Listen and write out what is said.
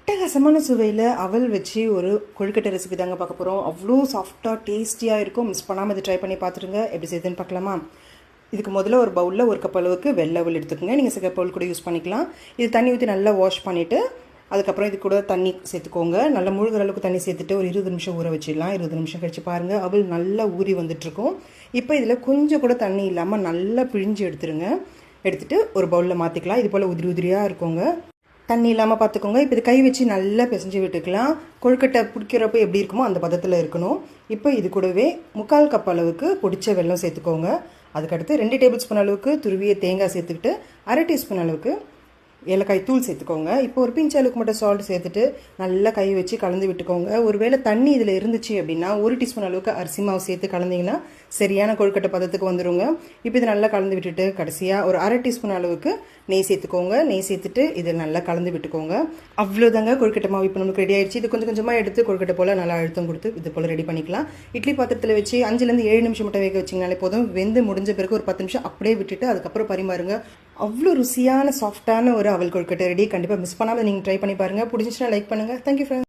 அட்டகாசமான சுவையில் அவல் வச்சு ஒரு கொழுக்கட்டை ரெசிபி தாங்க பார்க்க போகிறோம். அவ்வளோ சாஃப்டாக டேஸ்டியாக இருக்கும். மிஸ் பண்ணாமல் இதை ட்ரை பண்ணி பார்த்துருங்க. எப்படி செய்யுதுன்னு பார்க்கலாமா? இதுக்கு முதல்ல ஒரு பவுலில் ஒரு கப் அளவுக்கு வெள்ளை அவல் எடுத்துக்கோங்க. நீங்கள் சிகப்பு பவுல் கூட யூஸ் பண்ணிக்கலாம். இது தண்ணி ஊற்றி நல்லா வாஷ் பண்ணிவிட்டு அதுக்கப்புறம் இது கூட தண்ணி சேர்த்துக்கோங்க. நல்லா முழுகிற அளவுக்கு தண்ணி சேர்த்துட்டு ஒரு 20 நிமிஷம் ஊற வச்சிடலாம். 20 நிமிஷம் கழிச்சு பாருங்கள், அவல் நல்லா ஊறி வந்துட்டுருக்கும். இப்போ இதில் கொஞ்சம் கூட தண்ணி இல்லாமல் நல்லா பிழிஞ்சு எடுத்துகிட்டு ஒரு பவுலில் மாற்றிக்கலாம். இது போல் உதிரி உதிரியாக இருக்குங்க. தண்ணி இல்லாமல் பார்த்துக்கோங்க. இப்போ இது கை வச்சு நல்லா பிசைஞ்சு விட்டுக்கலாம். கொழுக்கட்டை பிடிக்கிறப்ப எப்படி இருக்குமோ அந்த பதத்தில் இருக்கணும். இப்போ இது கூடவே 3/4 கப் அளவுக்கு பொடிச்ச வெல்லம் சேர்த்துக்கோங்க. அதுக்கடுத்து 2 டேபிள் ஸ்பூன் அளவுக்கு துருவிய தேங்காய் சேர்த்துக்கிட்டு 1/2 டீஸ்பூன் அளவுக்கு ஏலக்காய் தூள் சேர்த்துக்கோங்க. இப்போ ஒரு பிஞ்ச் அளவுக்கு மட்டும் சால்ட் சேர்த்துட்டு நல்லா கை வச்சு கலந்து விட்டுக்கோங்க. ஒருவேளை தண்ணி இதில் இருந்துச்சு அப்படின்னா 1 டீஸ்பூன் அளவுக்கு அரிசி மாவு சேர்த்து கலந்திங்கன்னா சரியான கொழுக்கட்டை பதத்துக்கு வந்துடுங்க. இப்போ இதை நல்லா கலந்து விட்டுட்டு கடைசியாக ஒரு 1/2 டீஸ்பூன் அளவுக்கு நெய் சேர்த்துக்கோங்க. நெய் சேர்த்துட்டு இதை நல்லா கலந்து விட்டுக்கோங்க. அவ்வளோதாங்க, கொழுக்கட்டை மாவு இப்போ நமக்கு ரெடி ஆயிடுச்சு. இது கொஞ்சம் கொஞ்சமாக எடுத்து கொழுக்கட்டை போல் நல்லா அழுத்தம் கொடுத்து இது போல் ரெடி பண்ணிக்கலாம். இட்லி பாத்திரத்தில் வச்சு 5லேருந்து 7 நிமிஷம் மட்டும் வேக வச்சிங்கனாலே போதும். வெந்து முடிஞ்ச பிறகு ஒரு 10 நிமிஷம் அப்படியே விட்டுட்டு அதுக்கப்புறம் பரிமாறுங்க. அவ்வளோ ருசியான சாஃப்டான ஒரு அவல் கொழுக்கட்டை ரெடி. கண்டிப்பாக மிஸ் பண்ணாமல் நீங்கள் ட்ரை பண்ணி பாருங்கள். பிடிச்சிச்சுன்னா லைக் பண்ணுங்கள். Thank you friends.